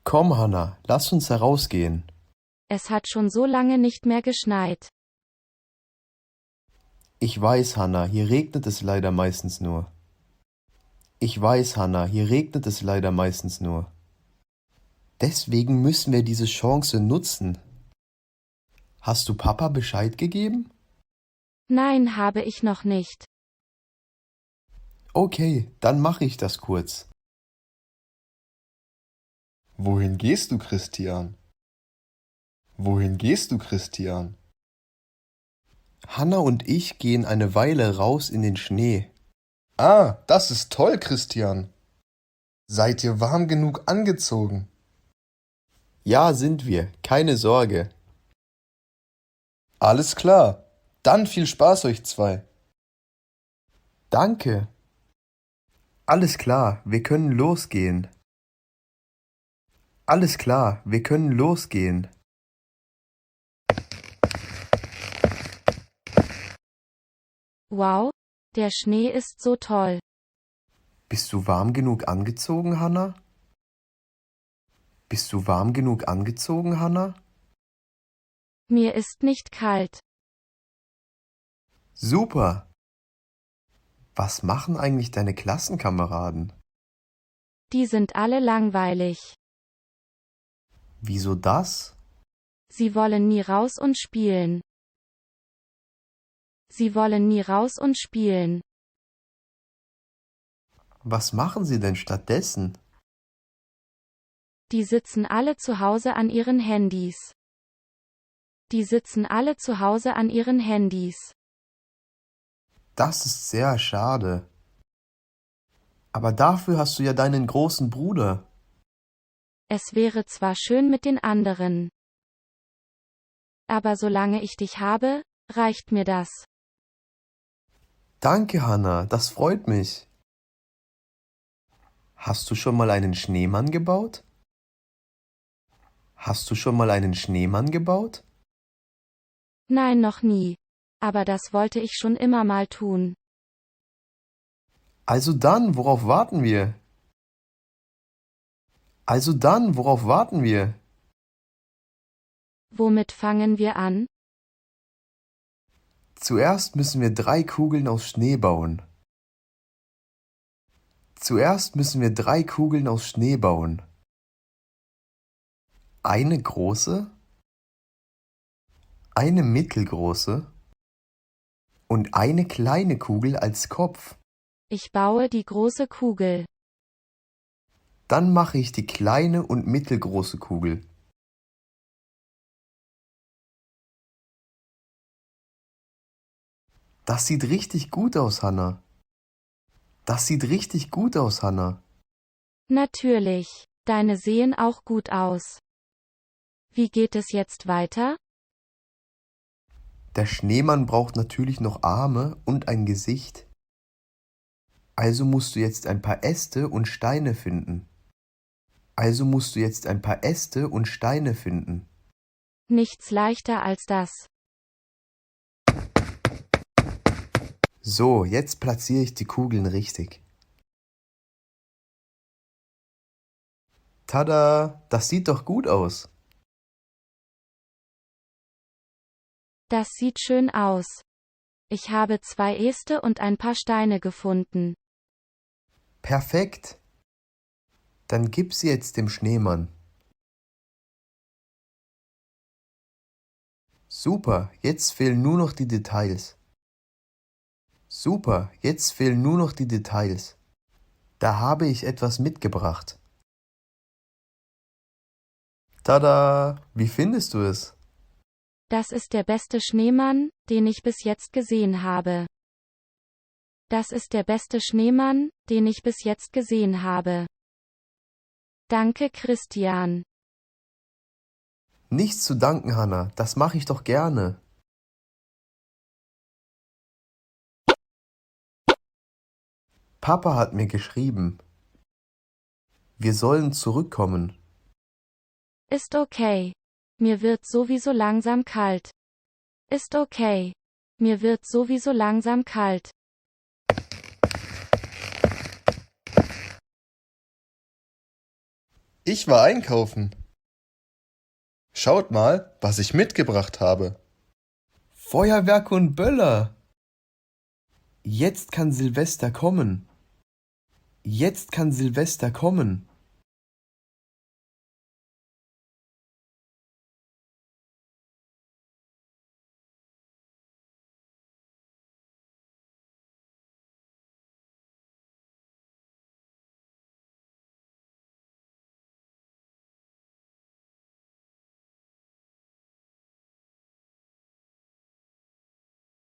Komm, Hanna, lass uns herausgehen. Es hat schon so lange nicht mehr geschneit. Ich weiß, Hanna, hier regnet es leider meistens nur. Ich weiß, Hanna, hier regnet es leider meistens nur. Deswegen müssen wir diese Chance nutzen. Hast du Papa Bescheid gegeben? Nein, habe ich noch nicht. Okay, dann mache ich das kurz. Wohin gehst du, Christian? Wohin gehst du, Christian? Hanna und ich gehen eine Weile raus in den Schnee. Ah, das ist toll, Christian. Seid ihr warm genug angezogen? Ja, sind wir, keine Sorge. Alles klar. Dann viel Spaß euch zwei. Danke. Alles klar, wir können losgehen. Alles klar, wir können losgehen. Wow, der Schnee ist so toll. Bist du warm genug angezogen, Hanna? Bist du warm genug angezogen, Hanna? Mir ist nicht kalt. Super. Was machen eigentlich deine Klassenkameraden? Die sind alle langweilig. Wieso das? Sie wollen nie raus und spielen. Sie wollen nie raus und spielen. Was machen sie denn stattdessen? Die sitzen alle zu Hause an ihren Handys. Die sitzen alle zu Hause an ihren Handys. Das ist sehr schade. Aber dafür hast du ja deinen großen Bruder. Es wäre zwar schön mit den anderen. Aber solange ich dich habe, reicht mir das. Danke, Hanna, das freut mich. Hast du schon mal einen Schneemann gebaut? Hast du schon mal einen Schneemann gebaut? Nein, noch nie. Aber das wollte ich schon immer mal tun. Also dann, worauf warten wir? Also dann, worauf warten wir? Womit fangen wir an? Zuerst müssen wir 3 Kugeln aus Schnee bauen. Zuerst müssen wir 3 Kugeln aus Schnee bauen. Eine große, eine mittelgroße und eine kleine Kugel als Kopf. Ich baue die große Kugel. Dann mache ich die kleine und mittelgroße Kugel. Das sieht richtig gut aus, Hanna. Das sieht richtig gut aus, Hanna. Natürlich, deine sehen auch gut aus. Wie geht es jetzt weiter? Der Schneemann braucht natürlich noch Arme und ein Gesicht. Also musst du jetzt ein paar Äste und Steine finden. Also musst du jetzt ein paar Äste und Steine finden. Nichts leichter als das. So, jetzt platziere ich die Kugeln richtig. Tada, das sieht doch gut aus. Das sieht schön aus. Ich habe 2 Äste und ein paar Steine gefunden. Perfekt. Dann gib sie jetzt dem Schneemann. Super, jetzt fehlen nur noch die Details. Super, jetzt fehlen nur noch die Details. Da habe ich etwas mitgebracht. Tada, wie findest du es? Das ist der beste Schneemann, den ich bis jetzt gesehen habe. Das ist der beste Schneemann, den ich bis jetzt gesehen habe. Danke, Christian. Nichts zu danken, Hanna, das mache ich doch gerne. Papa hat mir geschrieben. Wir sollen zurückkommen. Ist okay. Mir wird sowieso langsam kalt. Ist okay. Mir wird sowieso langsam kalt. Ich war einkaufen. Schaut mal, was ich mitgebracht habe. Feuerwerke und Böller. Jetzt kann Silvester kommen. Jetzt kann Silvester kommen.